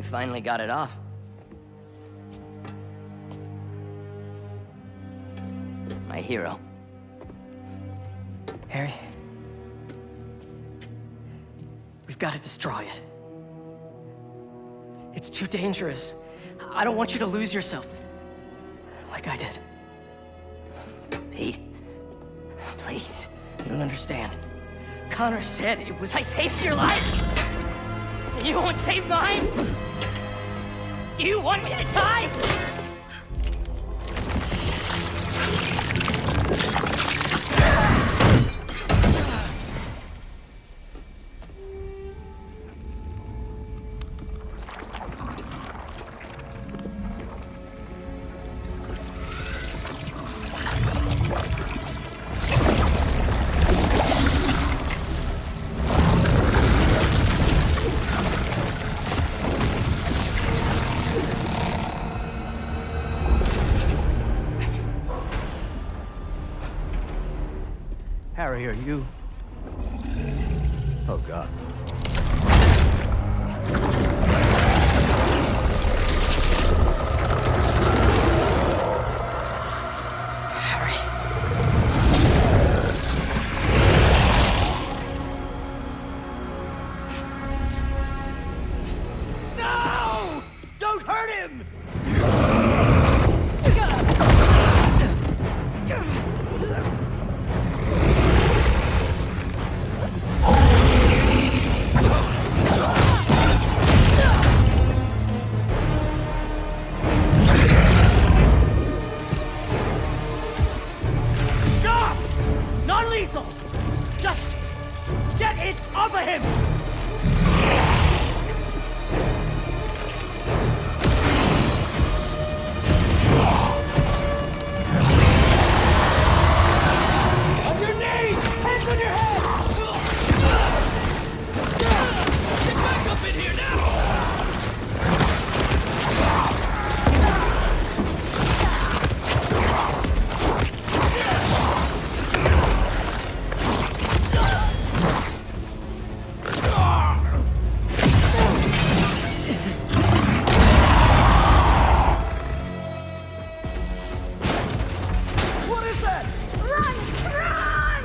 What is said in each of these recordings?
finally got it off. My hero. Harry, we've got to destroy it. It's too dangerous. I don't want you to lose yourself. Like I did. Pete, please. You don't understand. Connor said it was... I saved your life? You won't save mine? Do you want me to die? Harry, are you... Oh, God. No! Don't hurt him! Stop! Non-lethal! Just get it off of him! On your knees! Hands on your head! Get back up in here now! What is that? Run! Run!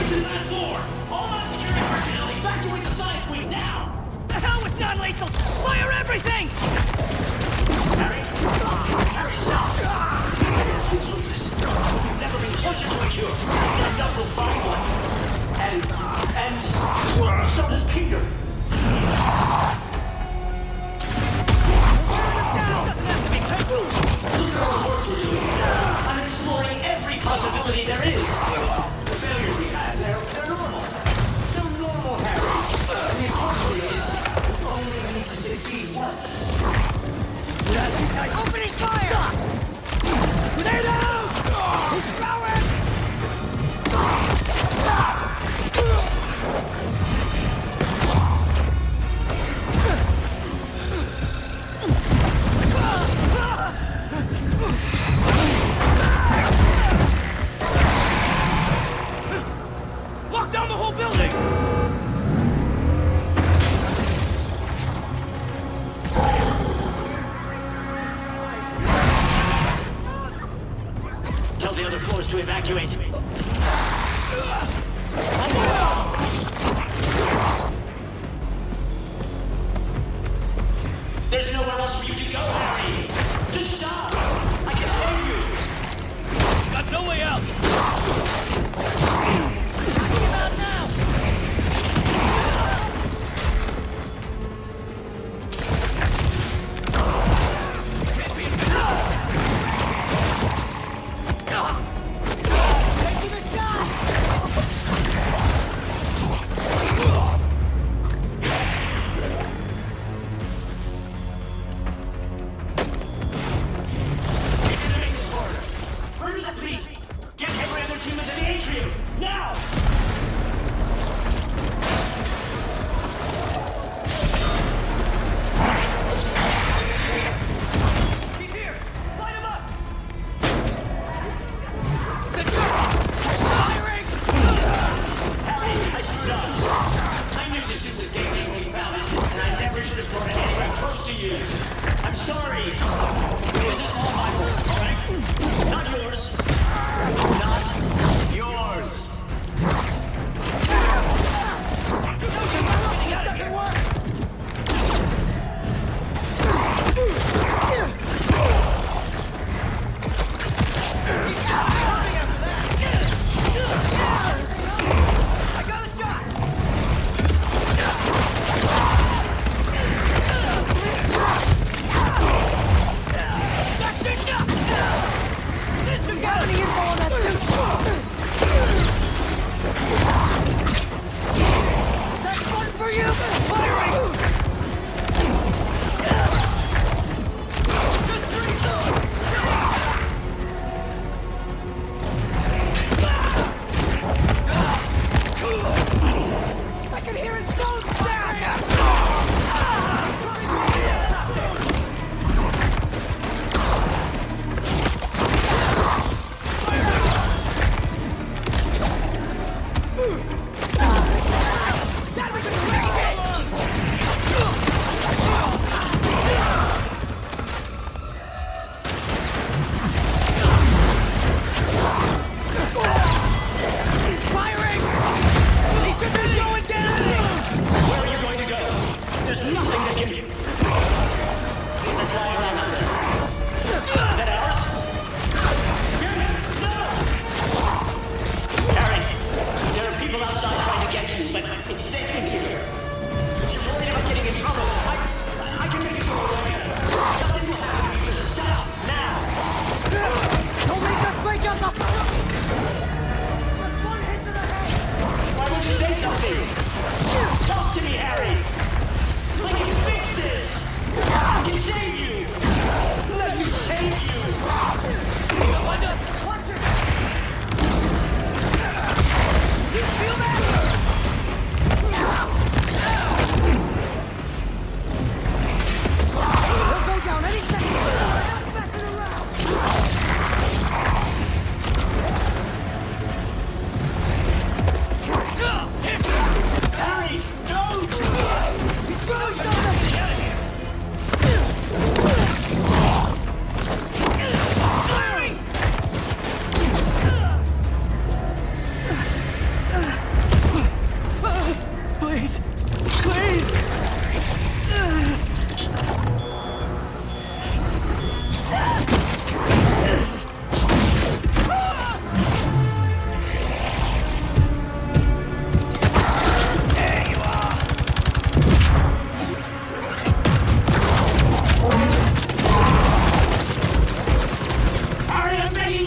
To that floor! All non-security personnel evacuate the science wing now! The hell with non-lethal! Fire everything! Harry? Harry, stop! It's Lucas. We've never been closer to a cure. Next up, we'll find one. And so does Peter. Look at all the work we're doing. I'm exploring every possibility there is. The failures we had, they're normal. They're normal, Harry. The important thing is, we only need to succeed once. Opening fire! Grenade out! He's going! Lock down the whole building! Tell the other floors to evacuate. There's nowhere else for you to go, Harry. Just stop. I can save you. Got no way out! Talking about now! Taking a shot!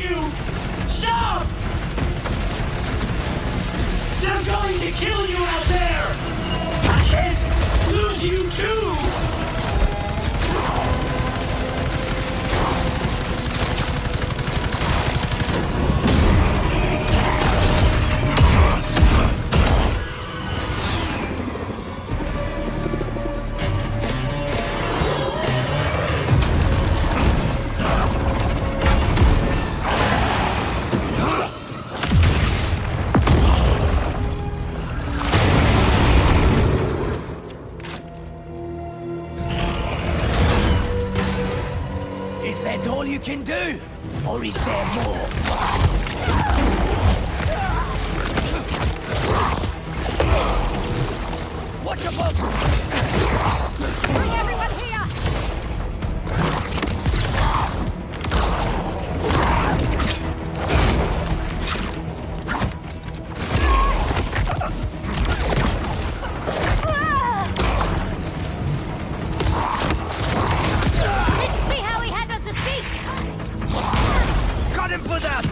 you! Stop! They're going to kill you out there! I can't lose you too! Is that all you can do? Or is there more? Watch above! Bring everyone here! Let's see how he handles the beak! Got him for that!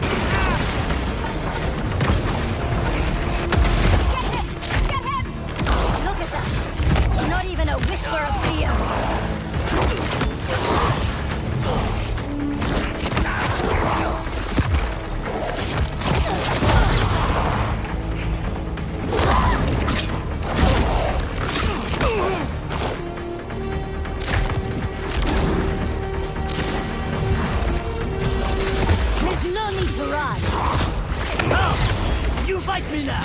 Get him! Look at that! Not even a whisper of fear! There's no need to run! Now! You fight me now!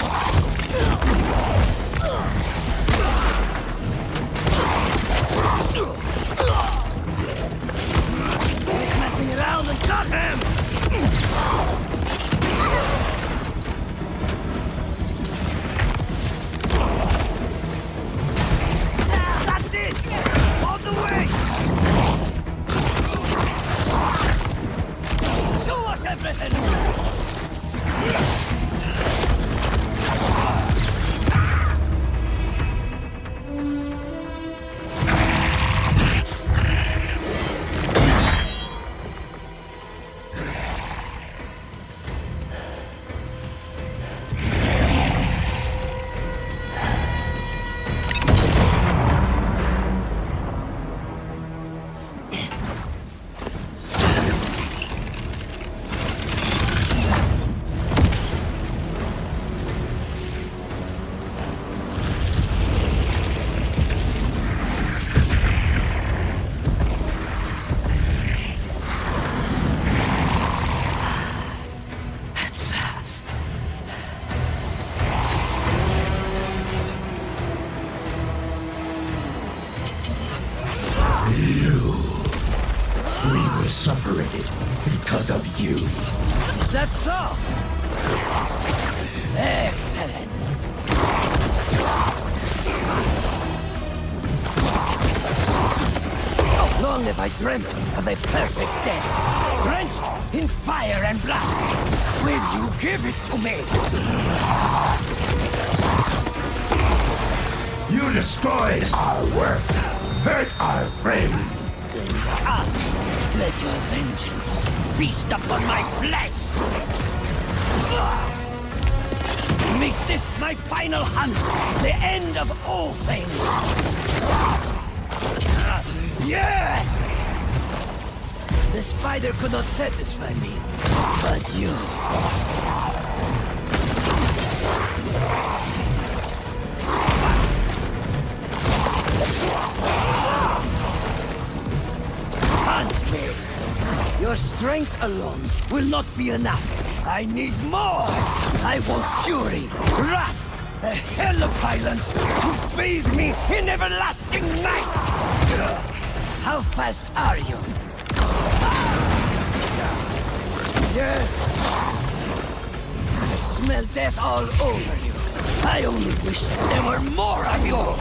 Quit messing around and got him! That's it! On the way! Show us everything! We were separated because of you. Is that so? Excellent. How long have I dreamt of a perfect death? Drenched in fire and blood. Will you give it to me? You destroyed our work, hurt our friends. Let your vengeance feast upon my flesh! Make this my final hunt, the end of all things! Yes! The spider could not satisfy me, but you... Hunt me! Your strength alone will not be enough. I need more! I want fury, wrath, a hell of violence to bathe me in everlasting night! How fast are you? Yes! I smell death all over you. I only wish there were more of you!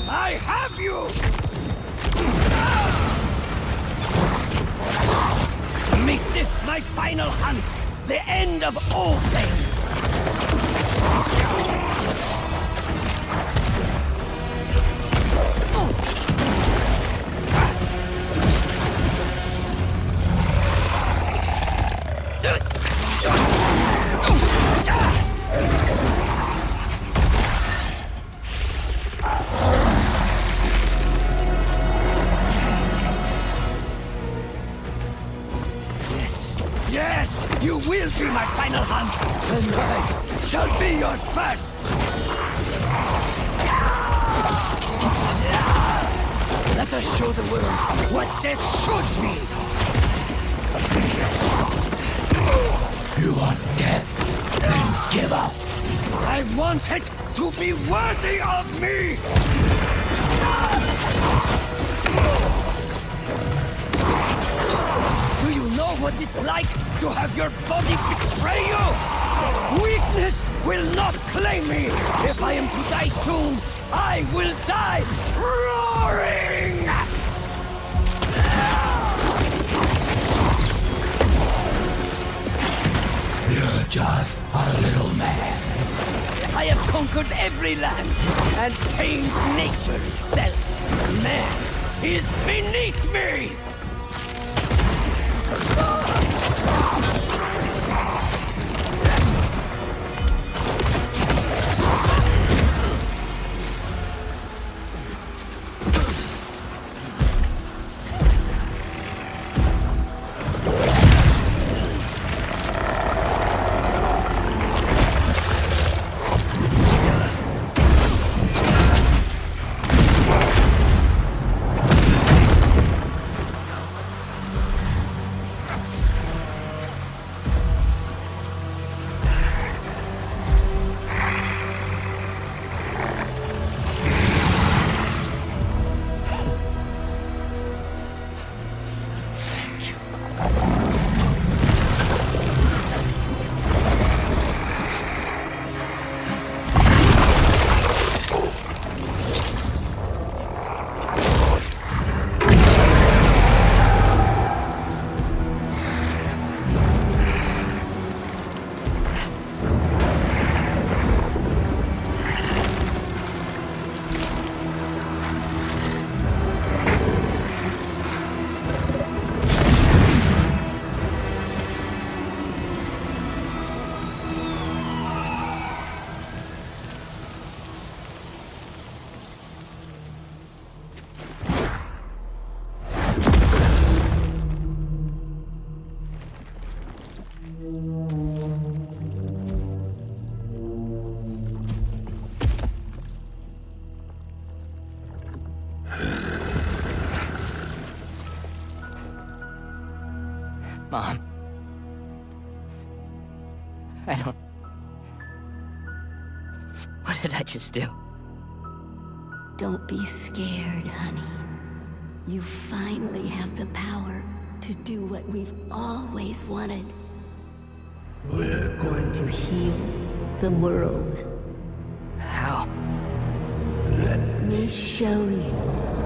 I have you! Make this my final hunt, the end of all things! see my final hunt, and I shall be your first! Let us show the world what death should be! You want death? Then give up. I want it to be worthy of me! Do you know what it's like to have your body betray you? Weakness will not claim me! If I am to die soon, I will die roaring! You're just a little man. I have conquered every land and tamed nature itself. Man is beneath me! Mom. I don't... What did I just do? Don't be scared, honey. You finally have the power to do what we've always wanted. We're going To heal the world. How? Let me show you.